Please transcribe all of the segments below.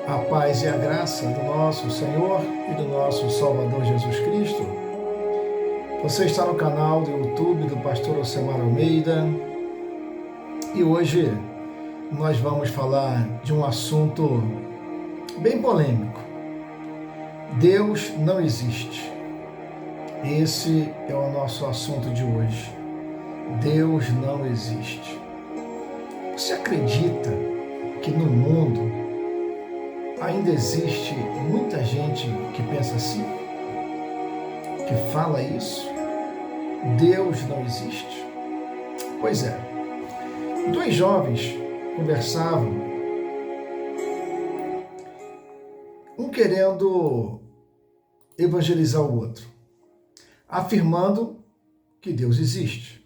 A paz e a graça do nosso Senhor e do nosso Salvador Jesus Cristo. Você está no canal do YouTube do Pastor Alcemar Almeida e hoje nós vamos falar de um assunto bem polêmico. Deus não existe. Esse é o nosso assunto de hoje. Deus não existe. Você acredita que no mundo ainda existe muita gente que pensa assim, que fala isso? Deus não existe? Pois é, dois jovens conversavam, um querendo evangelizar o outro, afirmando que Deus existe.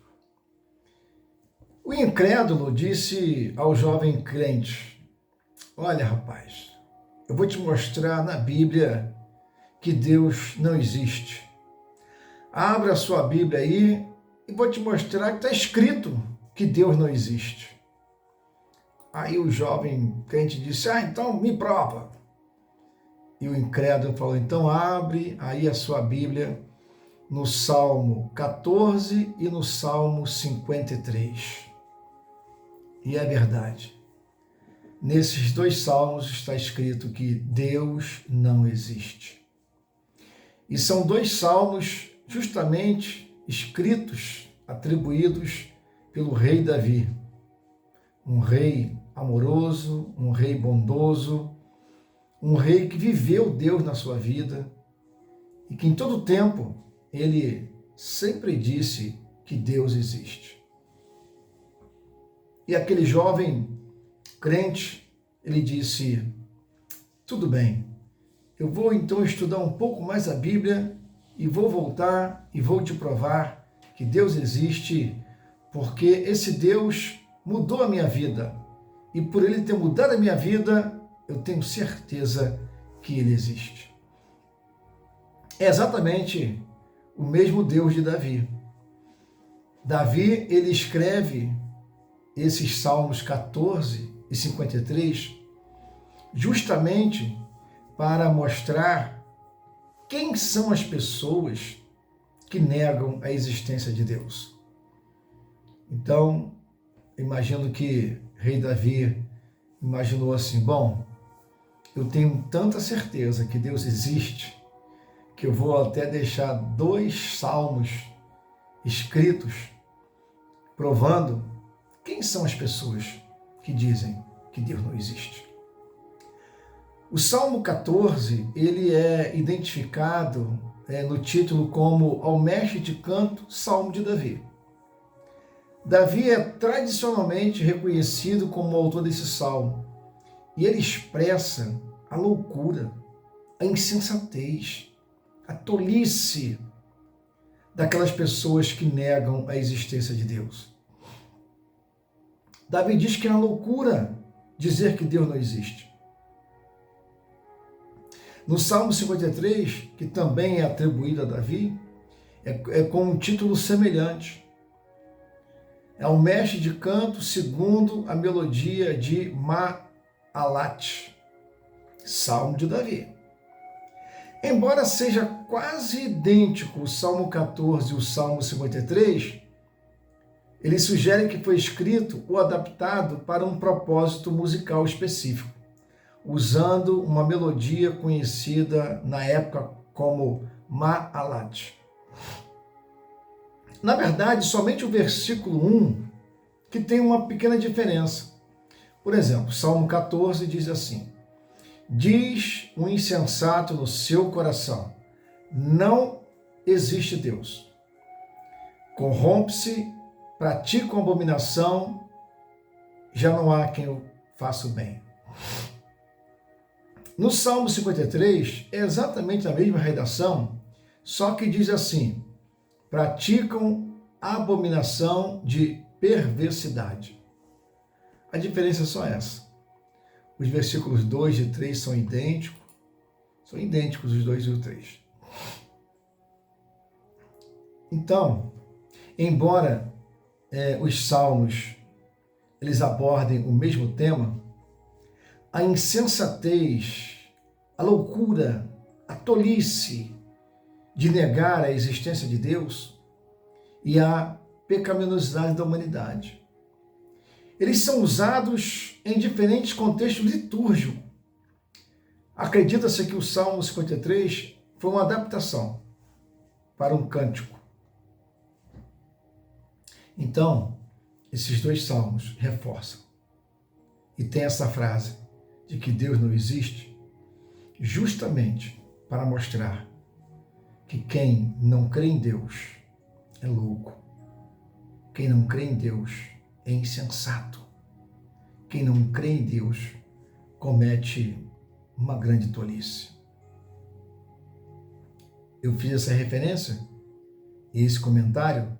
O incrédulo disse ao jovem crente: olha, rapaz, eu vou te mostrar na Bíblia que Deus não existe. Abra a sua Bíblia aí e vou te mostrar que está escrito que Deus não existe. Aí o jovem crente disse: então me prova. E o incrédulo falou: então abre aí a sua Bíblia no Salmo 14 e no Salmo 53. E é verdade. Nesses dois salmos está escrito que Deus não existe. E são dois salmos justamente escritos, atribuídos pelo rei Davi. Um rei amoroso, um rei bondoso, um rei que viveu Deus na sua vida e que em todo tempo ele sempre disse que Deus existe. E aquele jovem crente, ele disse: tudo bem, eu vou então estudar um pouco mais a Bíblia e vou voltar e vou te provar que Deus existe, porque esse Deus mudou a minha vida. E por ele ter mudado a minha vida, eu tenho certeza que ele existe. É exatamente o mesmo Deus de Davi. Davi, ele escreve esses Salmos 14 e 53, justamente para mostrar quem são as pessoas que negam a existência de Deus. Então, imagino que rei Davi imaginou assim: bom, eu tenho tanta certeza que Deus existe, que eu vou até deixar dois salmos escritos provando quem são as pessoas que dizem que Deus não existe. O Salmo 14, ele é identificado no título como Ao Mestre de Canto, Salmo de Davi. Davi é tradicionalmente reconhecido como o autor desse salmo, e ele expressa a loucura, a insensatez, a tolice daquelas pessoas que negam a existência de Deus. Davi diz que é uma loucura dizer que Deus não existe. No Salmo 53, que também é atribuído a Davi, é com um título semelhante. É o mestre de canto segundo a melodia de Maalat, Salmo de Davi. Embora seja quase idêntico o Salmo 14 e o Salmo 53, ele sugere que foi escrito ou adaptado para um propósito musical específico, usando uma melodia conhecida na época como Maalat. Na verdade, somente o versículo 1 que tem uma pequena diferença. Por exemplo, Salmo 14 diz assim: diz um insensato no seu coração, não existe Deus. Corrompe-se, pratica uma abominação, já não há quem eu faça o bem. No Salmo 53, é exatamente a mesma redação, só que diz assim: praticam abominação de perversidade. A diferença é só essa. Os versículos 2 e 3 são idênticos os 2 e o 3. Então, embora os salmos eles abordem o mesmo tema, a insensatez, a loucura, a tolice de negar a existência de Deus e a pecaminosidade da humanidade. Eles são usados em diferentes contextos litúrgicos. Acredita-se que o Salmo 53 foi uma adaptação para um cântico. Então, esses dois salmos reforçam. E tem essa frase de que Deus não existe, justamente para mostrar que quem não crê em Deus é louco. Quem não crê em Deus é insensato. Quem não crê em Deus comete uma grande tolice. Eu fiz essa referência e esse comentário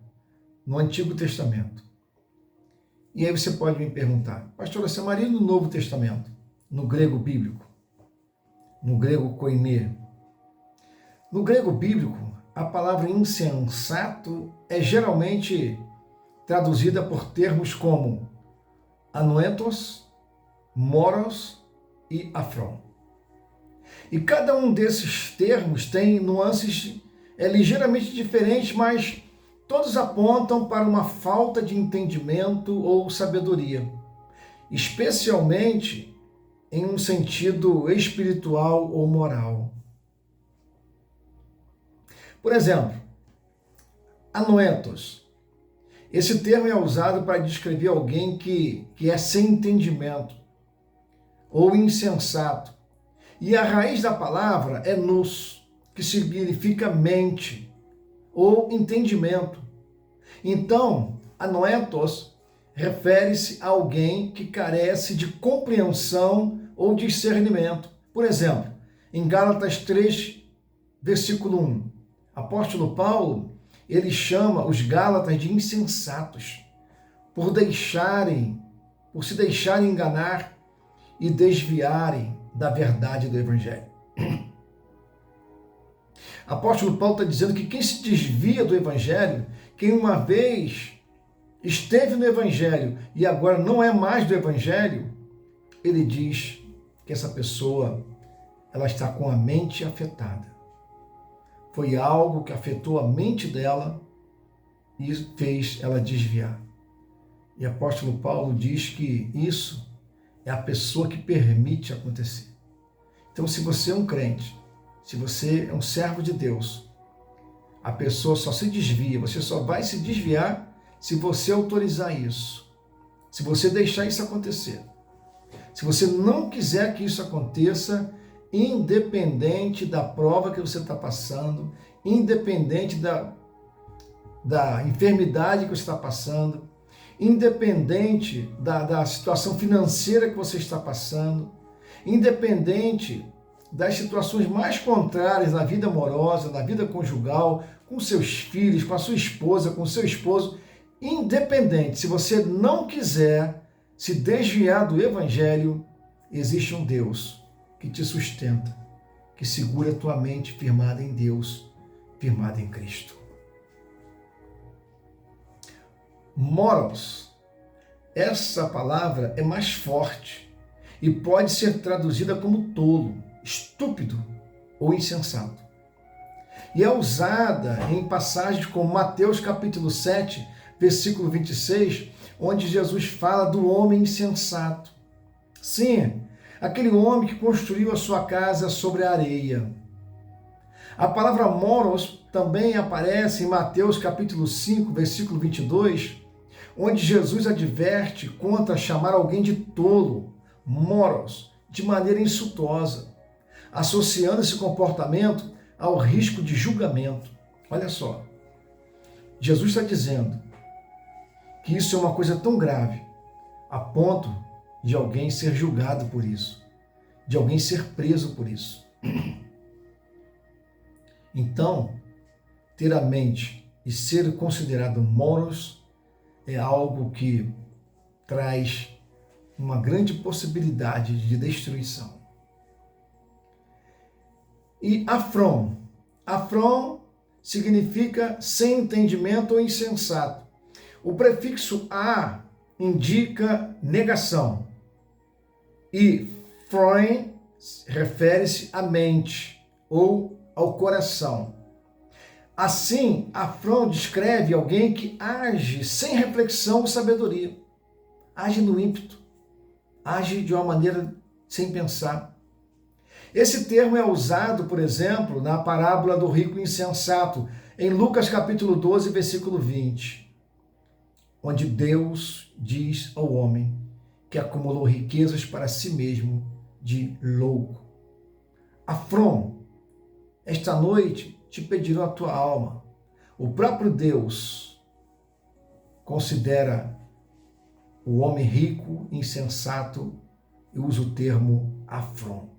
no Antigo Testamento. E aí você pode me perguntar, pastora Samaria, no Novo Testamento, no grego bíblico, no grego koiné. No grego bíblico, a palavra insensato é geralmente traduzida por termos como anoetos, moros e afron. E cada um desses termos tem nuances ligeiramente diferentes, mas todos apontam para uma falta de entendimento ou sabedoria, especialmente em um sentido espiritual ou moral. Por exemplo, anoetos. Esse termo é usado para descrever alguém que é sem entendimento ou insensato. E a raiz da palavra é nous, que significa mente ou entendimento. Então, anoetos refere-se a alguém que carece de compreensão ou discernimento. Por exemplo, em Gálatas 3, versículo 1, apóstolo Paulo, ele chama os gálatas de insensatos por se deixarem enganar e desviarem da verdade do Evangelho. Apóstolo Paulo está dizendo que quem se desvia do Evangelho, quem uma vez esteve no Evangelho e agora não é mais do Evangelho, ele diz que essa pessoa ela está com a mente afetada. Foi algo que afetou a mente dela e fez ela desviar. E o apóstolo Paulo diz que isso é a pessoa que permite acontecer. Então, se você é um crente, se você é um servo de Deus, a pessoa só se desvia, você só vai se desviar se você autorizar isso, se você deixar isso acontecer. Se você não quiser que isso aconteça, independente da prova que você está passando, independente da enfermidade que você está passando, independente da situação financeira que você está passando, independente das situações mais contrárias na vida amorosa, na vida conjugal, com seus filhos, com a sua esposa, com o seu esposo, independente, se você não quiser se desviar do Evangelho, existe um Deus que te sustenta, que segura a tua mente firmada em Deus, firmada em Cristo. Moros, essa palavra é mais forte e pode ser traduzida como tolo, estúpido ou insensato. E é usada em passagens como Mateus capítulo 7, versículo 26, onde Jesus fala do homem insensato. Sim, aquele homem que construiu a sua casa sobre a areia. A palavra moros também aparece em Mateus capítulo 5, versículo 22, onde Jesus adverte contra chamar alguém de tolo, moros, de maneira insultuosa, associando esse comportamento ao risco de julgamento. Olha só, Jesus está dizendo que isso é uma coisa tão grave, a ponto de alguém ser julgado por isso, de alguém ser preso por isso. Então, ter a mente e ser considerado moros é algo que traz uma grande possibilidade de destruição. E afron. Afron significa sem entendimento ou insensato. O prefixo a indica negação. E Freud refere-se à mente ou ao coração. Assim, Afrão descreve alguém que age sem reflexão ou sabedoria, age no ímpeto, age de uma maneira sem pensar. Esse termo é usado, por exemplo, na parábola do rico insensato, em Lucas capítulo 12, versículo 20, onde Deus diz ao homem que acumulou riquezas para si mesmo de louco. Afrão, esta noite te pedirão a tua alma. O próprio Deus considera o homem rico, insensato, e usa o termo Afrão.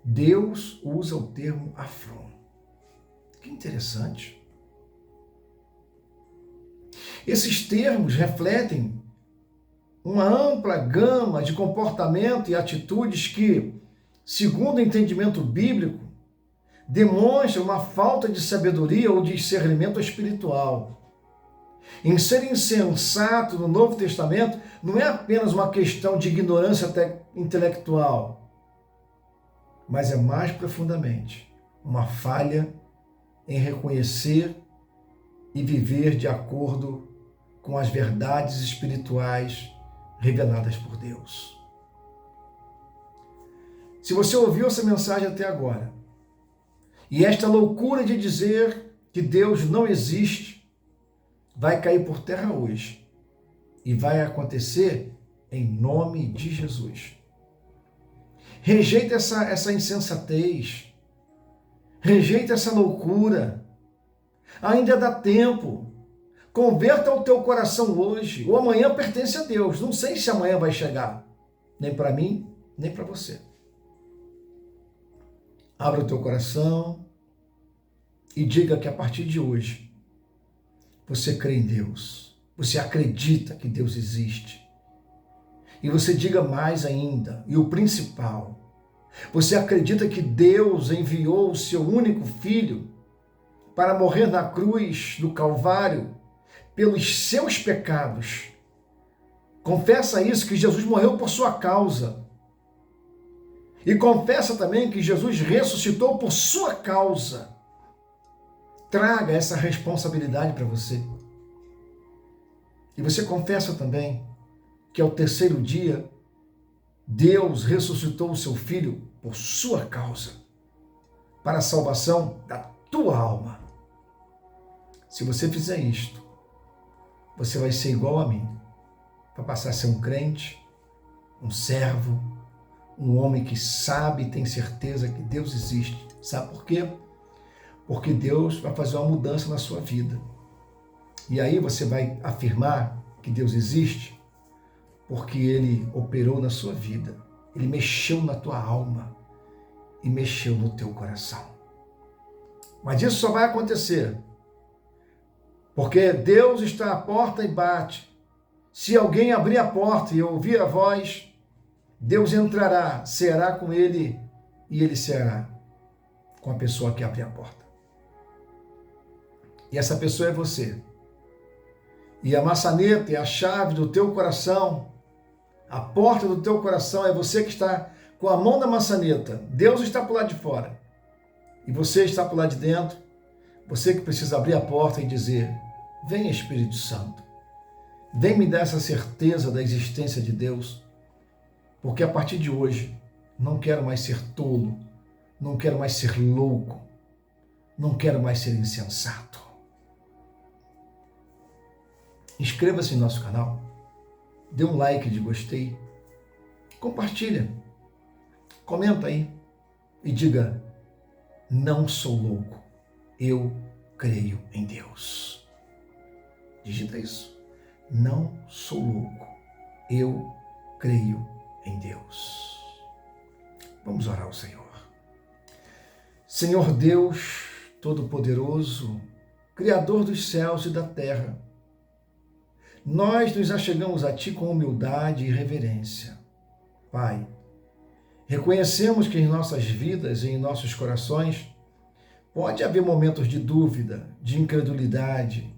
Deus usa o termo Afrão. Que interessante. Esses termos refletem uma ampla gama de comportamento e atitudes que, segundo o entendimento bíblico, demonstram uma falta de sabedoria ou discernimento espiritual. Em ser insensato no Novo Testamento não é apenas uma questão de ignorância intelectual, mas é mais profundamente uma falha em reconhecer e viver de acordo com as verdades espirituais reveladas por Deus. Se você ouviu essa mensagem até agora, e esta loucura de dizer que Deus não existe vai cair por terra hoje, e vai acontecer em nome de Jesus. Rejeita essa insensatez, rejeita essa loucura, ainda dá tempo. Converta o teu coração hoje. O amanhã pertence a Deus. Não sei se amanhã vai chegar. Nem para mim, nem para você. Abra o teu coração e diga que a partir de hoje você crê em Deus. Você acredita que Deus existe. E você diga mais ainda, e o principal, você acredita que Deus enviou o seu único filho para morrer na cruz do Calvário pelos seus pecados. Confessa isso, que Jesus morreu por sua causa. E confessa também que Jesus ressuscitou por sua causa. Traga essa responsabilidade para você. E você confessa também que ao terceiro dia, Deus ressuscitou o seu Filho por sua causa, para a salvação da tua alma. Se você fizer isto, você vai ser igual a mim, vai passar a ser um crente, um servo, um homem que sabe e tem certeza que Deus existe. Sabe por quê? Porque Deus vai fazer uma mudança na sua vida. E aí você vai afirmar que Deus existe porque Ele operou na sua vida. Ele mexeu na tua alma e mexeu no teu coração. Mas isso só vai acontecer porque Deus está à porta e bate. Se alguém abrir a porta e ouvir a voz, Deus entrará, será com ele e ele será com a pessoa que abrir a porta. E essa pessoa é você. E a maçaneta é a chave do teu coração. A porta do teu coração é você que está com a mão na maçaneta. Deus está por lá de fora. E você está por lá de dentro. Você que precisa abrir a porta e dizer: vem Espírito Santo. Vem me dar essa certeza da existência de Deus. Porque a partir de hoje, não quero mais ser tolo. Não quero mais ser louco. Não quero mais ser insensato. Inscreva-se em nosso canal. Dê um like de gostei. Compartilha. Comenta aí. E diga: não sou louco. Eu creio em Deus. Digita isso. Não sou louco. Eu creio em Deus. Vamos orar ao Senhor. Senhor Deus Todo-Poderoso, Criador dos céus e da terra, nós nos achegamos a Ti com humildade e reverência. Pai, reconhecemos que em nossas vidas e em nossos corações pode haver momentos de dúvida, de incredulidade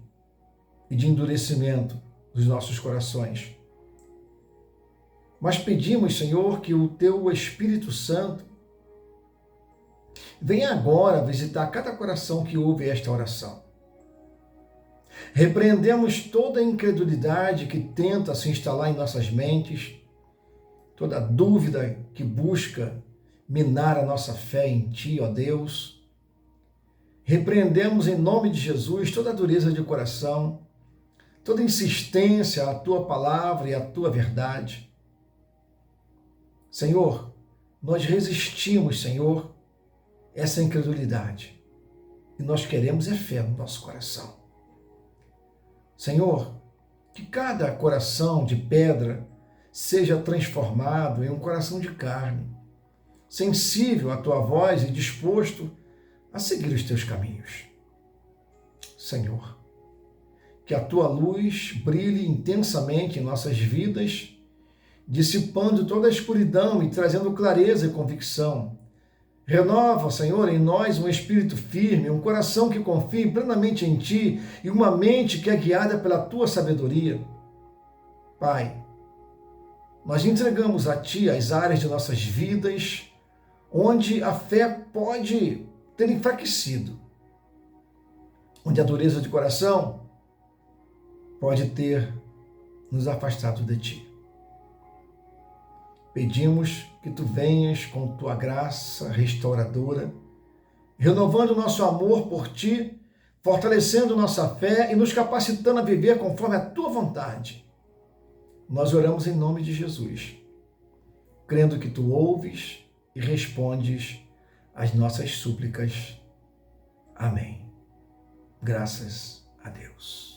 e de endurecimento dos nossos corações. Mas pedimos, Senhor, que o Teu Espírito Santo venha agora visitar cada coração que ouve esta oração. Repreendemos toda a incredulidade que tenta se instalar em nossas mentes, toda dúvida que busca minar a nossa fé em Ti, ó Deus. Repreendemos em nome de Jesus toda a dureza de coração, toda insistência à Tua palavra e à Tua verdade. Senhor, nós resistimos, Senhor, essa incredulidade. E nós queremos fé no nosso coração. Senhor, que cada coração de pedra seja transformado em um coração de carne, sensível à Tua voz e disposto a seguir os Teus caminhos. Senhor, que a Tua luz brilhe intensamente em nossas vidas, dissipando toda a escuridão e trazendo clareza e convicção. Renova, Senhor, em nós um espírito firme, um coração que confie plenamente em Ti e uma mente que é guiada pela Tua sabedoria. Pai, nós entregamos a Ti as áreas de nossas vidas onde a fé pode ter enfraquecido, onde a dureza de coração pode ter nos afastado de Ti. Pedimos que Tu venhas com Tua graça restauradora, renovando o nosso amor por Ti, fortalecendo nossa fé e nos capacitando a viver conforme a Tua vontade. Nós oramos em nome de Jesus, crendo que Tu ouves e respondes às nossas súplicas. Amém. Graças a Deus.